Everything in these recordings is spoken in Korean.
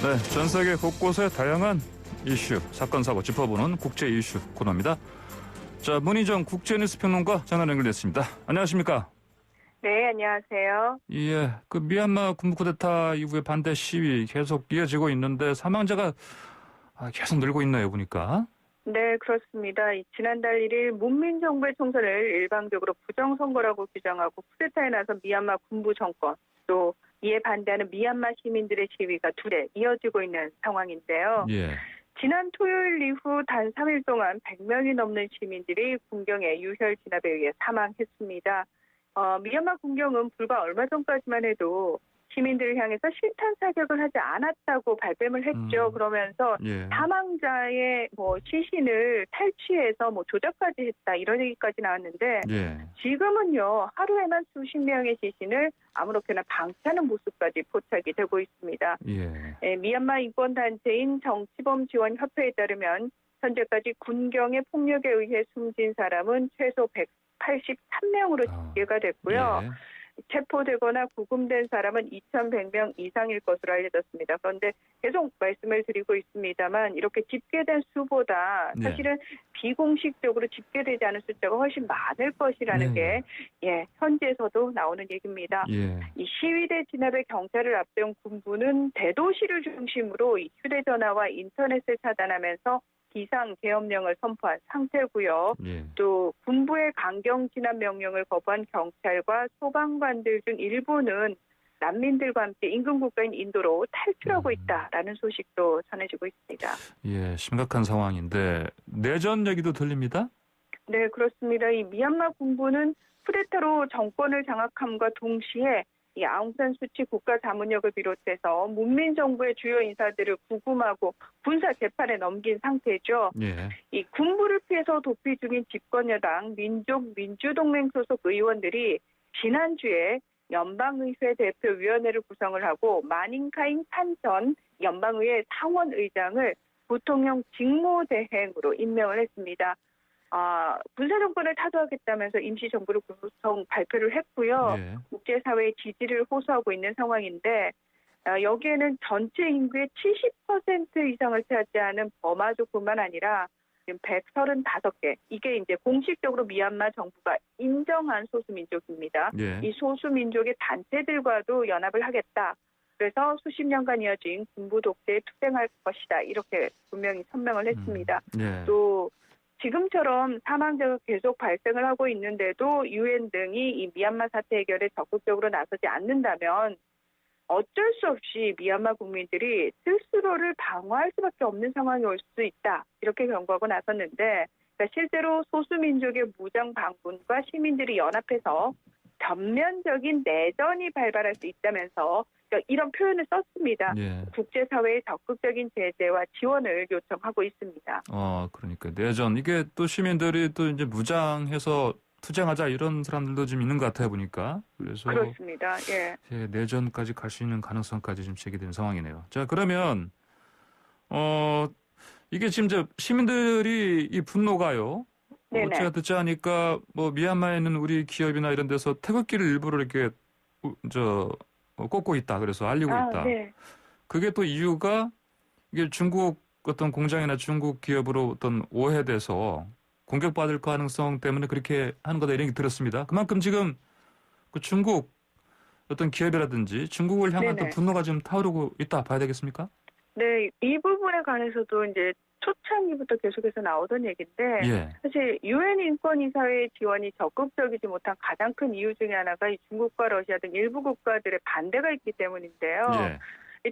네, 전 세계 곳곳의 다양한 이슈, 사건, 사고 짚어보는 국제 이슈 코너입니다. 자, 문희정 국제뉴스평론가 전화 연결됐습니다. 안녕하십니까? 네, 안녕하세요. 예, 그 미얀마 군부 쿠데타 이후에 반대 시위 계속 이어지고 있는데 사망자가 계속 늘고 있네요, 보니까. 네, 그렇습니다. 지난달 1일 문민정부의 총선을 일방적으로 부정선거라고 규정하고 쿠데타에 나선 미얀마 군부 정권, 또 이에 반대하는 미얀마 시민들의 시위가 둘에 이어지고 있는 상황인데요. 예. 지난 토요일 이후 단 3일 동안 100명이 넘는 시민들이 군경의 유혈 진압에 의해 사망했습니다. 미얀마 군경은 불과 얼마 전까지만 해도 시민들을 향해서 실탄 사격을 하지 않았다고 발뺌을 했죠. 그러면서 예. 사망자의 시신을 탈취해서 조작까지 했다 이런 얘기까지 나왔는데 예. 지금은요 하루에만 수십 명의 시신을 아무렇게나 방치하는 모습까지 포착이 되고 있습니다. 예. 미얀마 인권단체인 정치범지원협회에 따르면 현재까지 군경의 폭력에 의해 숨진 사람은 최소 183명으로 집계가 됐고요. 예. 체포되거나 구금된 사람은 2,100명 이상일 것으로 알려졌습니다. 그런데 계속 말씀을 드리고 있습니다만 이렇게 집계된 수보다 사실은 비공식적으로 집계되지 않은 숫자가 훨씬 많을 것이라는 게 현지에서도 나오는 얘기입니다. 예. 이 시위대 진압에 경찰을 앞세운 군부는 대도시를 중심으로 이 휴대전화와 인터넷을 차단하면서 비상 계엄령을 선포한 상태고요. 예. 또 군부의 강경 진압 명령을 거부한 경찰과 소방관들 중 일부는 난민들과 함께 인근 국가인 인도로 탈출하고 있다라는 소식도 전해지고 있습니다. 예, 심각한 상황인데 내전 얘기도 들립니다? 네, 그렇습니다. 이 미얀마 군부는 쿠데타로 정권을 장악함과 동시에 이 아웅산 수치 국가자문역을 비롯해서 문민정부의 주요 인사들을 구금하고 군사 재판에 넘긴 상태죠. 예. 이 군부를 피해서 도피 중인 집권여당 민족민주동맹 소속 의원들이 지난주에 연방의회 대표위원회를 구성을 하고 마닝카잉 판전 연방의회 상원의장을 부통령 직무대행으로 임명을 했습니다. 군사정권을 타도하겠다면서 임시정부를 구성 발표를 했고요. 예. 국제사회의 지지를 호소하고 있는 상황인데 여기에는 전체 인구의 70% 이상을 차지하는 버마족뿐만 아니라 지금 135개, 이게 이제 공식적으로 미얀마 정부가 인정한 소수민족입니다. 예. 이 소수민족의 단체들과도 연합을 하겠다. 그래서 수십 년간 이어진 군부 독재에 투쟁할 것이다. 이렇게 분명히 선명을 했습니다. 예. 또 지금처럼 사망자가 계속 발생을 하고 있는데도 유엔 등이 이 미얀마 사태 해결에 적극적으로 나서지 않는다면 어쩔 수 없이 미얀마 국민들이 스스로를 방어할 수밖에 없는 상황이 올 수 있다. 이렇게 경고하고 나섰는데 그러니까 실제로 소수민족의 무장 반군과 시민들이 연합해서 전면적인 내전이 발발할 수 있다면서 이런 표현을 썼습니다. 예. 국제사회의 적극적인 제재와 지원을 요청하고 있습니다. 그러니까 내전 이게 또 시민들이 또 이제 무장해서 투쟁하자 이런 사람들도 좀 있는 것 같아요 보니까. 그래서 그렇습니다. 예. 내전까지 갈 수 있는 가능성까지 좀 제기된 상황이네요. 자, 그러면 이게 지금 시민들이 이 분노가요. 제가 듣지 않으니까 미얀마에 있는 우리 기업이나 이런 데서 태극기를 일부러 이렇게 꽂고 있다. 그래서 알리고 있다. 네. 그게 또 이유가 이게 중국 어떤 공장이나 중국 기업으로 어떤 오해돼서 공격받을 가능성 때문에 그렇게 하는 거다 이런 얘기 들었습니다. 그만큼 지금 그 중국 어떤 기업이라든지 중국을 향한 또 분노가 좀 타오르고 있다 봐야 되겠습니까? 네, 이 부분에 관해서도 이제 초창기부터 계속해서 나오던 얘기인데 사실 유엔 인권이사회의 지원이 적극적이지 못한 가장 큰 이유 중에 하나가 이 중국과 러시아 등 일부 국가들의 반대가 있기 때문인데요.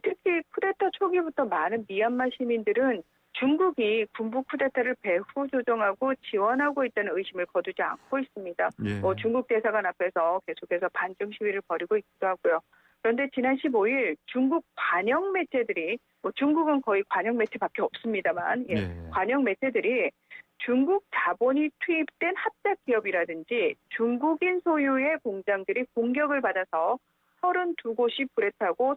특히 쿠데타 초기부터 많은 미얀마 시민들은 중국이 군부 쿠데타를 배후 조종하고 지원하고 있다는 의심을 거두지 않고 있습니다. 중국 대사관 앞에서 계속해서 반중 시위를 벌이고 있기도 하고요. 그런데 지난 15일 중국 관영 매체들이 중국은 거의 관영 매체밖에 없습니다만 관영 매체들이 중국 자본이 투입된 합작 기업이라든지 중국인 소유의 공장들이 공격을 받아서 32곳이 불에 타고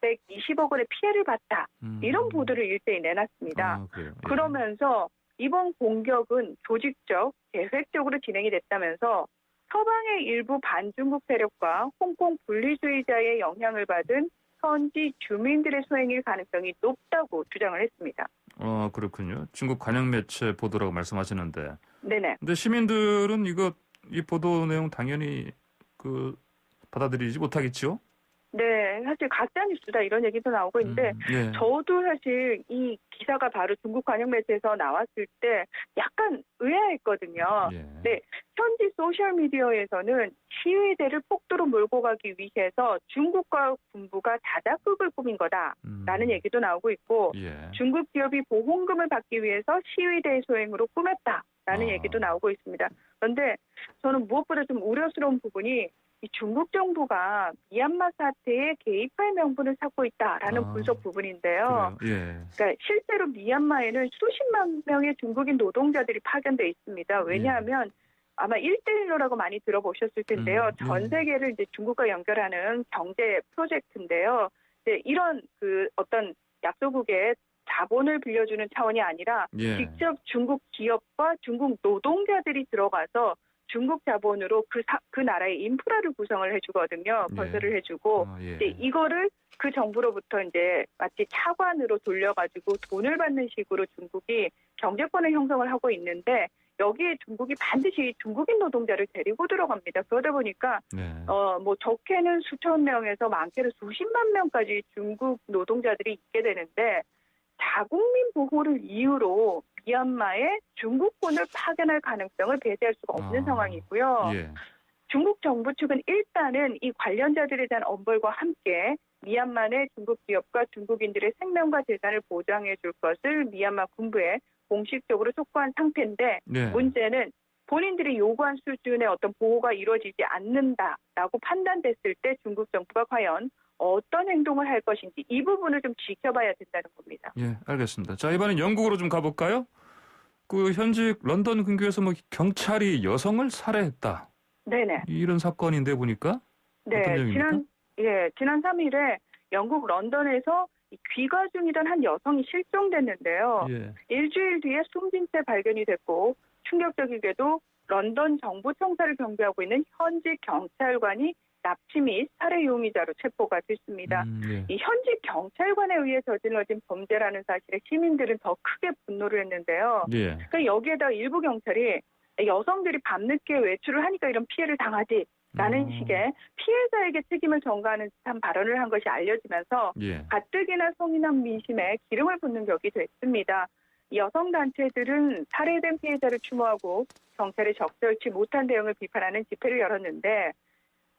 420억 원의 피해를 봤다. 이런 보도를 일제히 내놨습니다. 그러면서 이번 공격은 조직적, 계획적으로 진행이 됐다면서 서방의 일부 반중국 세력과 홍콩 분리주의자의 영향을 받은 현지 주민들의 소행일 가능성이 높다고 주장을 했습니다. 그렇군요. 중국 관영 매체 보도라고 말씀하시는데. 네네. 근데 시민들은 이 보도 내용 당연히 받아들이지 못하겠죠? 네, 사실 가짜뉴스다 이런 얘기도 나오고 있는데 예. 저도 사실 이 기사가 바로 중국 관영 매체에서 나왔을 때 약간 의아했거든요. 예. 네, 현지 소셜 미디어에서는 시위대를 폭도로 몰고 가기 위해서 중국과 군부가 자작극을 꾸민 거다라는 얘기도 나오고 있고 예. 중국 기업이 보험금을 받기 위해서 시위대 소행으로 꾸몄다라는 얘기도 나오고 있습니다. 그런데 저는 무엇보다 좀 우려스러운 부분이 이 중국 정부가 미얀마 사태에 개입할 명분을 찾고 있다라는 분석 부분인데요. 예. 그러니까 실제로 미얀마에는 수십만 명의 중국인 노동자들이 파견돼 있습니다. 왜냐하면 아마 1대1로라고 많이 들어보셨을 텐데요. 전 세계를 이제 중국과 연결하는 경제 프로젝트인데요. 이제 이런 어떤 약소국의 자본을 빌려주는 차원이 아니라 직접 중국 기업과 중국 노동자들이 들어가서 중국 자본으로 그 나라의 인프라를 구성을 해주거든요. 건설을 해주고 이제 이거를 그 정부로부터 이제 마치 차관으로 돌려가지고 돈을 받는 식으로 중국이 경제권을 형성을 하고 있는데 여기에 중국이 반드시 중국인 노동자를 데리고 들어갑니다. 그러다 보니까 뭐 적게는 수천 명에서 많게는 수십만 명까지 중국 노동자들이 있게 되는데 자국민 보호를 이유로 미얀마에 중국군을 파견할 가능성을 배제할 수가 없는 상황이고요. 중국 정부 측은 일단은 이 관련자들에 대한 엄벌과 함께 미얀마 내 중국 기업과 중국인들의 생명과 재산을 보장해 줄 것을 미얀마 군부에 공식적으로 촉구한 상태인데 문제는 본인들이 요구한 수준의 어떤 보호가 이루어지지 않는다라고 판단됐을 때 중국 정부가 과연 어떤 행동을 할 것인지 이 부분을 좀 지켜봐야 된다는 겁니다. 예, 알겠습니다. 자, 이번엔 영국으로 좀 가볼까요? 현직 런던 근교에서 경찰이 여성을 살해했다. 네네. 이런 사건인데 보니까. 네, 어떤 내용입니까? 지난 3일에 영국 런던에서 귀가 중이던 한 여성이 실종됐는데요. 일주일 뒤에 숨진 채 발견이 됐고 충격적이게도 런던 정부 청사를 경비하고 있는 현직 경찰관이 납치 및 살해 용의자로 체포가 됐습니다. 이 현직 경찰관에 의해 저질러진 범죄라는 사실에 시민들은 더 크게 분노를 했는데요. 그러니까 여기에다 일부 경찰이 여성들이 밤늦게 외출을 하니까 이런 피해를 당하지라는 식의 피해자에게 책임을 전가하는 듯한 발언을 한 것이 알려지면서 가뜩이나 성인한 민심에 기름을 붓는 격이 됐습니다. 여성 단체들은 살해된 피해자를 추모하고 경찰의 적절치 못한 대응을 비판하는 집회를 열었는데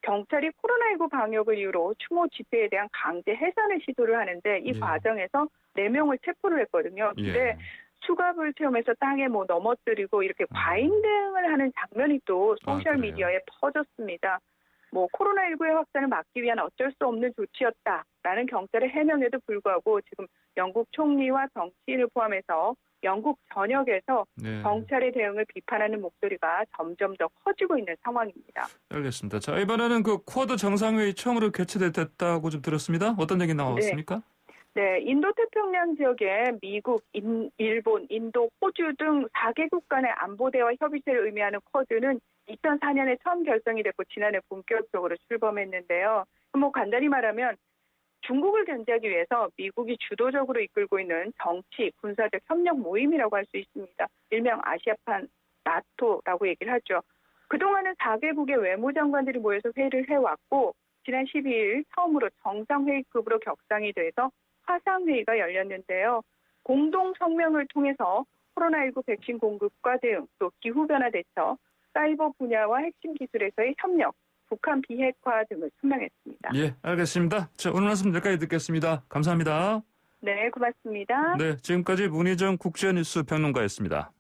경찰이 코로나19 방역을 이유로 추모 집회에 대한 강제 해산을 시도를 하는데 이 과정에서 4명을 체포를 했거든요. 근데 수갑을 채우면서 땅에 넘어뜨리고 이렇게 과잉 대응을 하는 장면이 또 소셜미디어에 퍼졌습니다. 코로나19의 확산을 막기 위한 어쩔 수 없는 조치였다라는 경찰의 해명에도 불구하고 지금 영국 총리와 정치인을 포함해서 영국 전역에서 경찰의 대응을 비판하는 목소리가 점점 더 커지고 있는 상황입니다. 알겠습니다. 자, 이번에는 쿼드 정상회의 처음으로 개최됐다고 좀 들었습니다. 어떤 얘기 나왔습니까? 네, 인도태평양 지역에 미국, 일본, 인도, 호주 등 4개국 간의 안보대화 협의체를 의미하는 쿼드는 2004년에 처음 결성이 됐고 지난해 본격적으로 출범했는데요. 간단히 말하면 중국을 견제하기 위해서 미국이 주도적으로 이끌고 있는 정치, 군사적 협력 모임이라고 할 수 있습니다. 일명 아시아판 나토라고 얘기를 하죠. 그동안은 4개국의 외무장관들이 모여서 회의를 해왔고 지난 12일 처음으로 정상회의급으로 격상이 돼서 화상회의가 열렸는데요. 공동 성명을 통해서 코로나19 백신 공급과 대응, 또 기후변화 대처, 사이버 분야와 핵심 기술에서의 협력, 북한 비핵화 등을 설명했습니다. 예, 알겠습니다. 자, 오늘 말씀 여기까지 듣겠습니다. 감사합니다. 네, 고맙습니다. 네, 지금까지 문희정 국제뉴스 평론가였습니다.